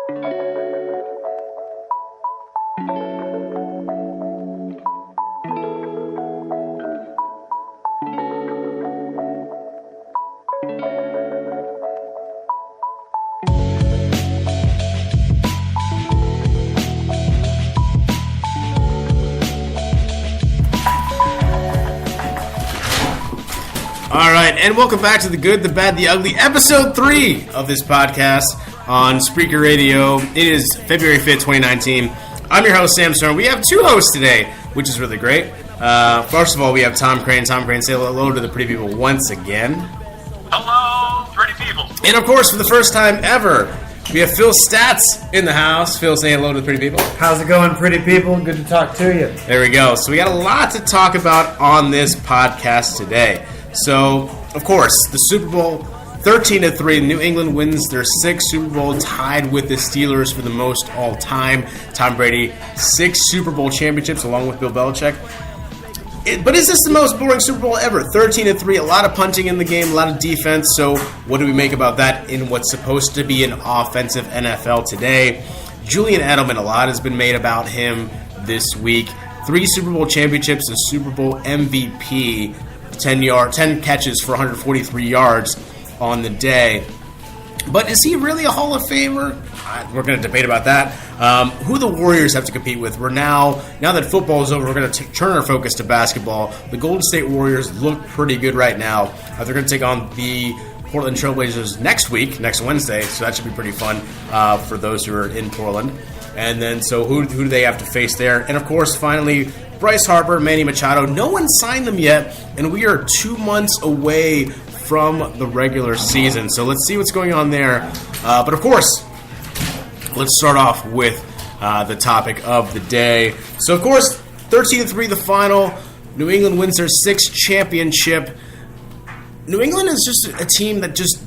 All right, and welcome back to The Good, the Bad, the Ugly, episode 3 of this podcast on Spreaker Radio. It is February 5th, 2019. I'm your host, Sam Stern. We have 2 hosts today, which is really great. First of all, we have Tom Crane. Tom Crane, say hello to the pretty people once again. Hello, pretty people. And of course, for the first time ever, we have Phil Stats in the house. Phil, say hello to the pretty people. How's it going, pretty people? Good to talk to you. There we go. So we got a lot to talk about on this podcast today. So, of course, the Super Bowl, 13-3. New England wins their 6th Super Bowl, tied with the Steelers for the most all-time. Tom Brady, 6 Super Bowl championships, along with Bill Belichick. But is this the most boring Super Bowl ever? 13-3, a lot of punting in the game, a lot of defense. So, what do we make about that in what's supposed to be an offensive NFL today? Julian Edelman, a lot has been made about him this week. 3 Super Bowl championships, a Super Bowl MVP. 10 catches for 143 yards on the day. But is he really a Hall of Famer? We're going to debate about that. Who the Warriors have to compete with. We're now that football is over, we're going to turn our focus to basketball. The Golden State Warriors look pretty good right now. They're going to take on the Portland Trailblazers next Wednesday, so that should be pretty fun for those who are in Portland. And then, so who do they have to face there? And, of course, finally, Bryce Harper, Manny Machado. No one signed them yet, and we are 2 months away from the regular season. So let's see what's going on there. But, of course, let's start off with the topic of the day. So, of course, 13-3 the final. New England wins their 6th championship. New England is just a team that just,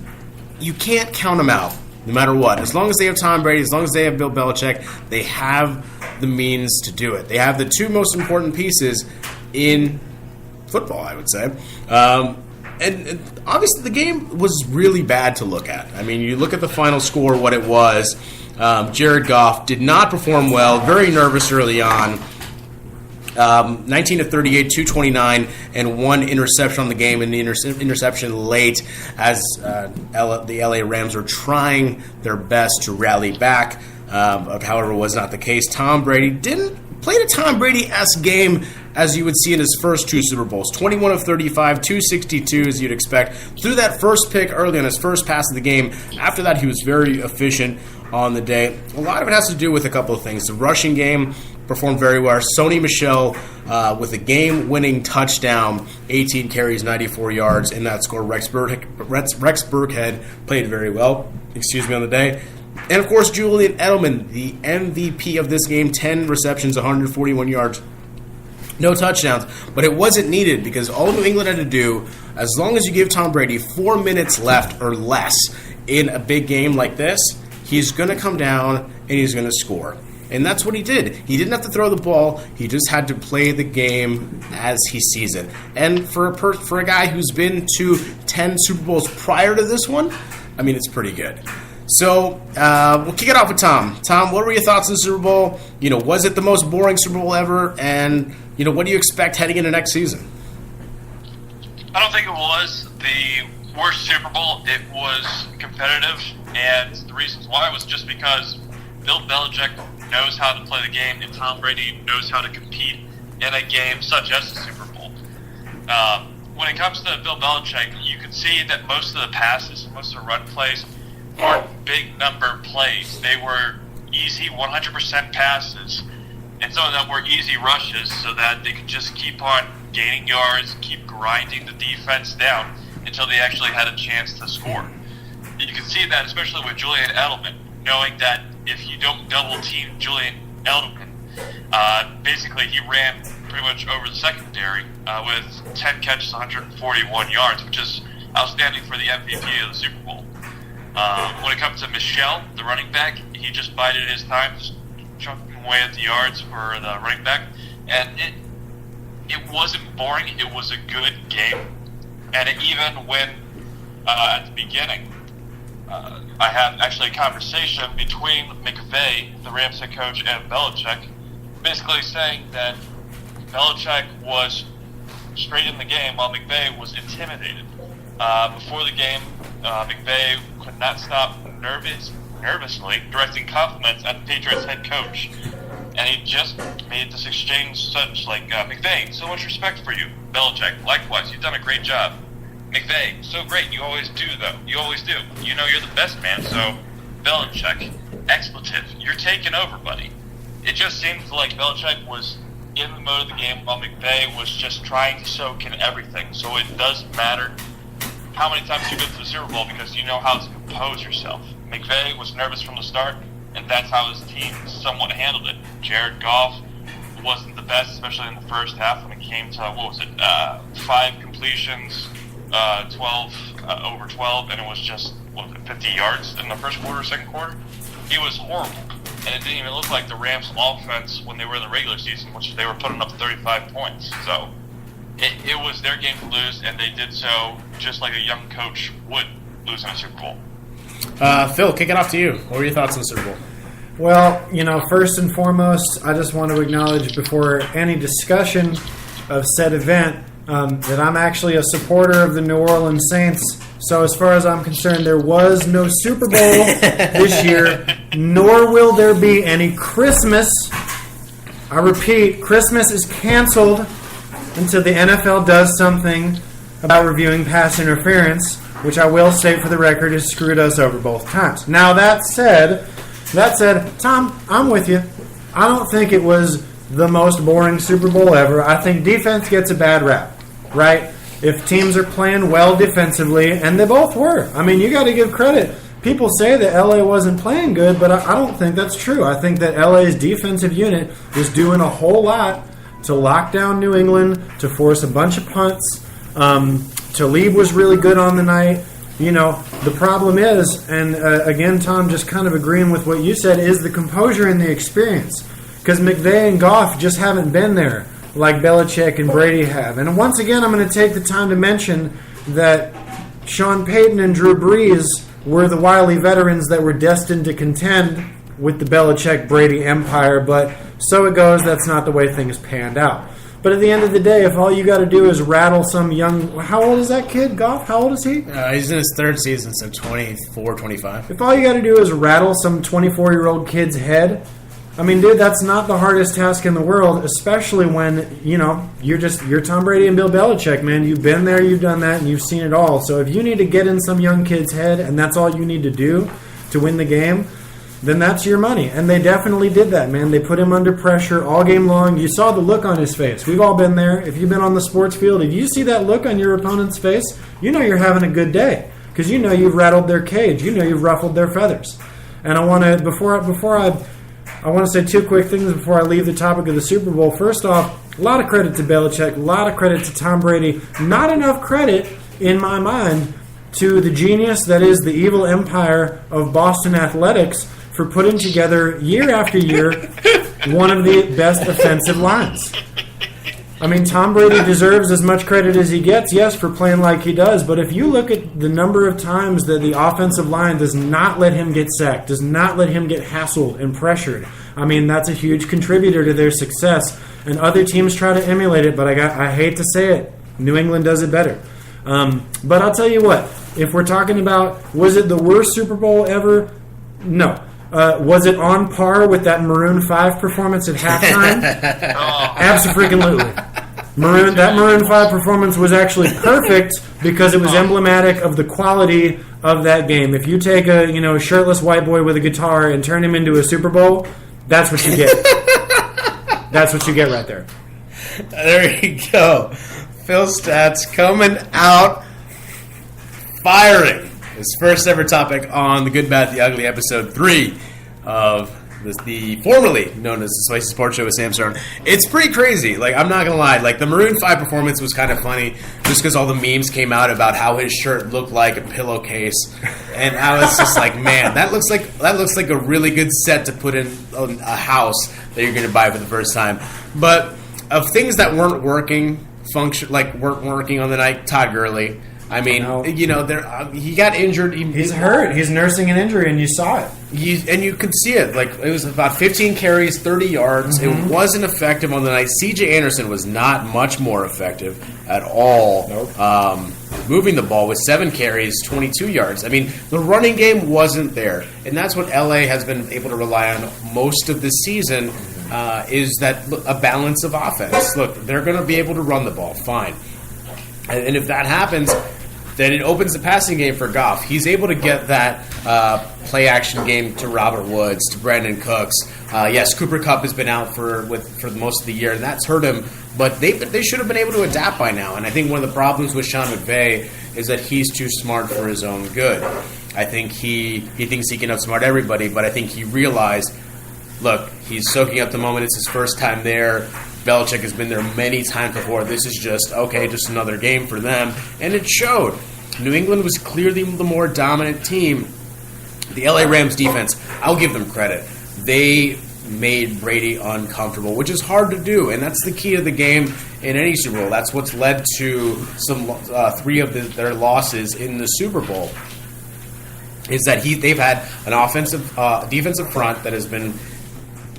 you can't count them out. No matter what. As long as they have Tom Brady, as long as they have Bill Belichick, they have the means to do it. They have the 2 most important pieces in football, I would say. And obviously the game was really bad to look at. I mean, you look at the final score, what it was. Jared Goff did not perform well, very nervous early on. 19-38, 229, and 1 interception on the game, and the interception late as the LA Rams were trying their best to rally back. However, was not the case. Tom Brady played a Tom Brady-esque game as you would see in his first 2 Super Bowls. 21 of 35, 262 as you'd expect. Threw that first pick early on his first pass of the game. After that, he was very efficient on the day. A lot of it has to do with a couple of things. The rushing game performed very well. Sony Michel with a game-winning touchdown, 18 carries, 94 yards in that score. Rex Burkhead played very well, on the day. And, of course, Julian Edelman, the MVP of this game, 10 receptions, 141 yards, no touchdowns. But it wasn't needed because all New England had to do, as long as you give Tom Brady 4 minutes left or less in a big game like this, he's going to come down and he's going to score. And that's what he did. He didn't have to throw the ball. He just had to play the game as he sees it. And for a guy who's been to 10 Super Bowls prior to this one, I mean, it's pretty good. So we'll kick it off with Tom. Tom, what were your thoughts on the Super Bowl? Was it the most boring Super Bowl ever? And, what do you expect heading into next season? I don't think it was the worst Super Bowl. It was competitive, and the reasons why was just because Bill Belichick knows how to play the game, and Tom Brady knows how to compete in a game such as the Super Bowl. When it comes to Bill Belichick, you can see that most of the passes, most of the run plays, weren't big number plays. They were easy 100% passes, and some of them were easy rushes so that they could just keep on gaining yards, keep grinding the defense down until they actually had a chance to score. You can see that especially with Julian Edelman, knowing that if you don't double-team Julian Edelman, basically he ran pretty much over the secondary with 10 catches, 141 yards, which is outstanding for the MVP of the Super Bowl. When it comes to Michel, the running back, he just bided his time, just chucking away at the yards for the running back. And it wasn't boring. It was a good game. And even when, at the beginning, I had actually a conversation between McVay, the Rams head coach, and Belichick, basically saying that Belichick was straight in the game while McVay was intimidated. Before the game, McVay could not stop nervously directing compliments at the Patriots head coach. And he just made this exchange such like, McVay, so much respect for you. Belichick, likewise, you've done a great job. McVay, so great, you always do though. You always do. You know you're the best man, so Belichick, expletive, you're taking over, buddy. It just seems like Belichick was in the mode of the game while McVay was just trying to soak in everything. So it doesn't matter how many times you go to the Super Bowl because you know how to compose yourself. McVay was nervous from the start, and that's how his team somewhat handled it. Jared Goff wasn't the best, especially in the first half when it came to, 5 completions, 12, over 12, and it was just, 50 yards in the first quarter, second quarter? He was horrible. And it didn't even look like the Rams' offense when they were in the regular season, which they were putting up 35 points. So it was their game to lose, and they did so just like a young coach would lose in a Super Bowl. Phil, kick it off to you. What were your thoughts on the Super Bowl? Well, first and foremost, I just want to acknowledge before any discussion of said event that I'm actually a supporter of the New Orleans Saints. So as far as I'm concerned, there was no Super Bowl this year, nor will there be any Christmas. I repeat, Christmas is canceled until the NFL does something about reviewing pass interference, which I will state for the record has screwed us over both times. Now, that said, Tom, I'm with you. I don't think it was the most boring Super Bowl ever. I think defense gets a bad rap, right? If teams are playing well defensively, and they both were. I mean, you got to give credit. People say that LA wasn't playing good, but I don't think that's true. I think that LA's defensive unit was doing a whole lot to lock down New England, to force a bunch of punts. Talib was really good on the night. The problem is, and again, Tom, just kind of agreeing with what you said, is the composure and the experience. Because McVay and Goff just haven't been there like Belichick and Brady have. And once again, I'm going to take the time to mention that Sean Payton and Drew Brees were the wily veterans that were destined to contend with the Belichick-Brady empire, but so it goes, that's not the way things panned out. But at the end of the day, if all you got to do is rattle some young... How old is that kid, Goff? How old is he? He's in his third season, so 24, 25. If all you got to do is rattle some 24-year-old kid's head... I mean, dude, that's not the hardest task in the world, especially when, you're Tom Brady and Bill Belichick, man. You've been there, you've done that, and you've seen it all. So if you need to get in some young kid's head, and that's all you need to do to win the game, then that's your money. And they definitely did that, man. They put him under pressure all game long. You saw the look on his face. We've all been there. If you've been on the sports field, if you see that look on your opponent's face, you know you're having a good day because you know you've rattled their cage. You know you've ruffled their feathers. And I want to, I want to say 2 quick things before I leave the topic of the Super Bowl. First off, a lot of credit to Belichick, a lot of credit to Tom Brady. Not enough credit, in my mind, to the genius that is the evil empire of Boston Athletics for putting together, year after year, one of the best offensive lines. I mean, Tom Brady deserves as much credit as he gets, yes, for playing like he does. But if you look at the number of times that the offensive line does not let him get sacked, does not let him get hassled and pressured, I mean, that's a huge contributor to their success. And other teams try to emulate it, but I hate to say it, New England does it better. But I'll tell you what, if we're talking about, was it the worst Super Bowl ever? No. Was it on par with that Maroon 5 performance at halftime? Absolutely. That Maroon 5 performance was actually perfect because it was emblematic of the quality of that game. If you take a shirtless white boy with a guitar and turn him into a Super Bowl, that's what you get. That's what you get right there. There you go. Phil Stats coming out firing. His first ever topic on The Good, Bad, the Ugly, episode 3 of the formerly known as the Spicy Sports Show with Sam Stern. It's pretty crazy. Like, I'm not going to lie. Like, the Maroon 5 performance was kind of funny just because all the memes came out about how his shirt looked like a pillowcase. And I was just like, man, that looks like a really good set to put in a house that you're going to buy for the first time. But of things that weren't working on the night, Todd Gurley. I mean, No. he got injured. He's hurt. He's nursing an injury, and you saw it. You could see it. Like, it was about 15 carries, 30 yards. It wasn't effective on the night. C.J. Anderson was not much more effective at all. Nope. Moving the ball with 7 carries, 22 yards. I mean, the running game wasn't there, and that's what LA has been able to rely on most of the season. Is that a balance of offense? Look, they're going to be able to run the ball, fine, and if that happens, then it opens the passing game for Goff. He's able to get that play-action game to Robert Woods, to Brandon Cooks. Yes, Cooper Kupp has been out for most of the year, and that's hurt him. But they should have been able to adapt by now. And I think one of the problems with Sean McVay is that he's too smart for his own good. I think he thinks he can outsmart everybody, but I think he realized, look, he's soaking up the moment. It's his first time there. Belichick has been there many times before. This is just another game for them. And it showed. New England was clearly the more dominant team. The LA Rams defense, I'll give them credit. They made Brady uncomfortable, which is hard to do, and that's the key to the game in any Super Bowl. That's what's led to some 3 of their losses in the Super Bowl. Is that they've had an defensive front that has been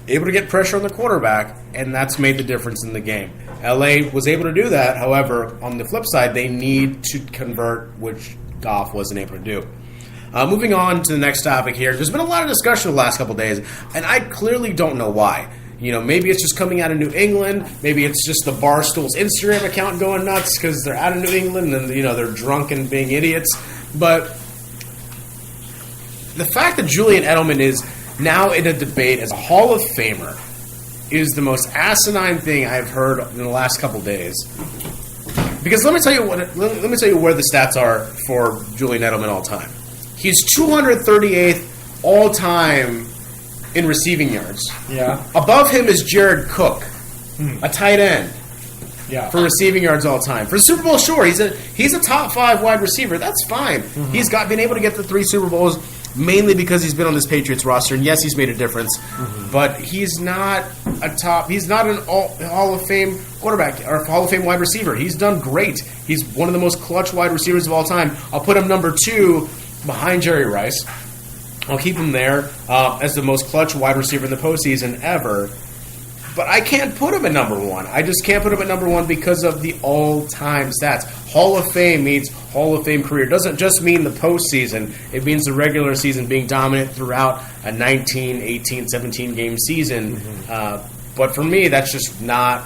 able to get pressure on the quarterback, and that's made the difference in the game. LA was able to do that. However, on the flip side, they need to convert, which Goff wasn't able to do. Moving on to the next topic here. There's been a lot of discussion the last couple of days, and I clearly don't know why. Maybe it's just coming out of New England. Maybe it's just the Barstool's Instagram account going nuts because they're out of New England and they're drunk and being idiots. But the fact that Julian Edelman is now in a debate as a Hall of Famer is the most asinine thing I've heard in the last couple of days. Because let me tell you where the stats are for Julian Edelman all time. He's 238th all time in receiving yards. Yeah. Above him is Jared Cook, a tight end. Yeah. For receiving yards all time. For Super Bowl, sure, he's a top 5 wide receiver. That's fine. Mm-hmm. He's been able to get the 3 Super Bowls mainly because he's been on this Patriots roster, and yes, he's made a difference. Mm-hmm. But he's not he's not an Hall of Fame quarterback or Hall of Fame wide receiver. He's done great. He's one of the most clutch wide receivers of all time. I'll put him number 2 behind Jerry Rice. I'll keep him there as the most clutch wide receiver in the postseason ever. But I can't put him at number 1. I just can't put him at number 1 because of the all-time stats. Hall of Fame means Hall of Fame career. It doesn't just mean the postseason. It means the regular season being dominant throughout a 19, 18, 17-game season. Mm-hmm. But for me, that's just not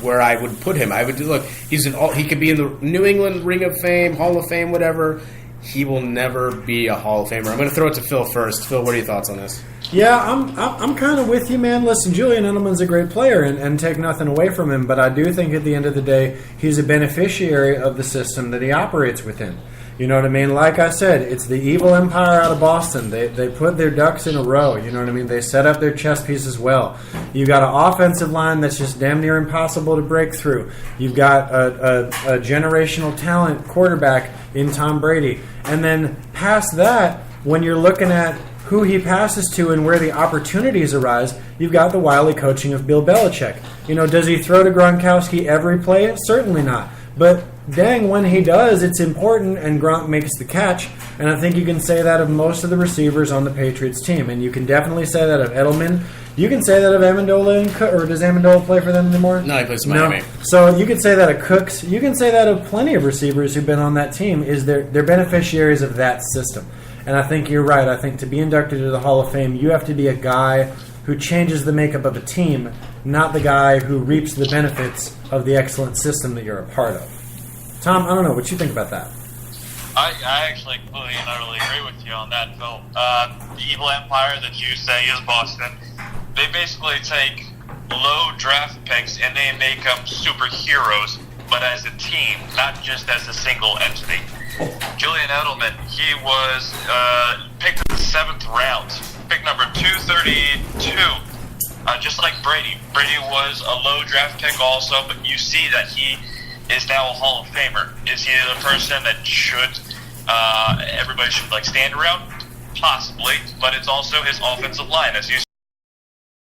where I would put him. I would look. He could be in the New England Ring of Fame, Hall of Fame, whatever. He will never be a Hall of Famer. I'm going to throw it to Phil first. Phil, what are your thoughts on this? Yeah, I'm kind of with you, man. Listen, Julian Edelman's a great player, and take nothing away from him, but I do think at the end of the day, he's a beneficiary of the system that he operates within. You know what I mean? Like I said, it's the evil empire out of Boston. They put their ducks in a row. You know what I mean? They set up their chess pieces well. You've got an offensive line that's just damn near impossible to break through. You've got a generational talent quarterback in Tom Brady. And then past that, when you're looking at who he passes to and where the opportunities arise, you've got the wily coaching of Bill Belichick. Does he throw to Gronkowski every play? Certainly not. But dang, when he does, it's important, and Gronk makes the catch. And I think you can say that of most of the receivers on the Patriots team. And you can definitely say that of Edelman. You can say that of Amendola, or does Amendola play for them anymore? No, he plays for Miami. No. So you can say that of Cooks. You can say that of plenty of receivers who've been on that team. They're beneficiaries of that system. And I think you're right. I think to be inducted to the Hall of Fame, you have to be a guy who changes the makeup of a team, not the guy who reaps the benefits of the excellent system that you're a part of. Tom, I don't know. What you think about that? I actually completely and utterly agree with you on that, Phil. The evil empire that you say is Boston. They basically take low draft picks and they make them superheroes, but as a team, not just as a single entity. Julian Edelman, he was picked in the 7th round, pick number 232. Just like Brady. Brady was a low draft pick also, but you see that he is now a Hall of Famer. Is he the person that everybody should stand around? Possibly, but it's also his offensive line. As you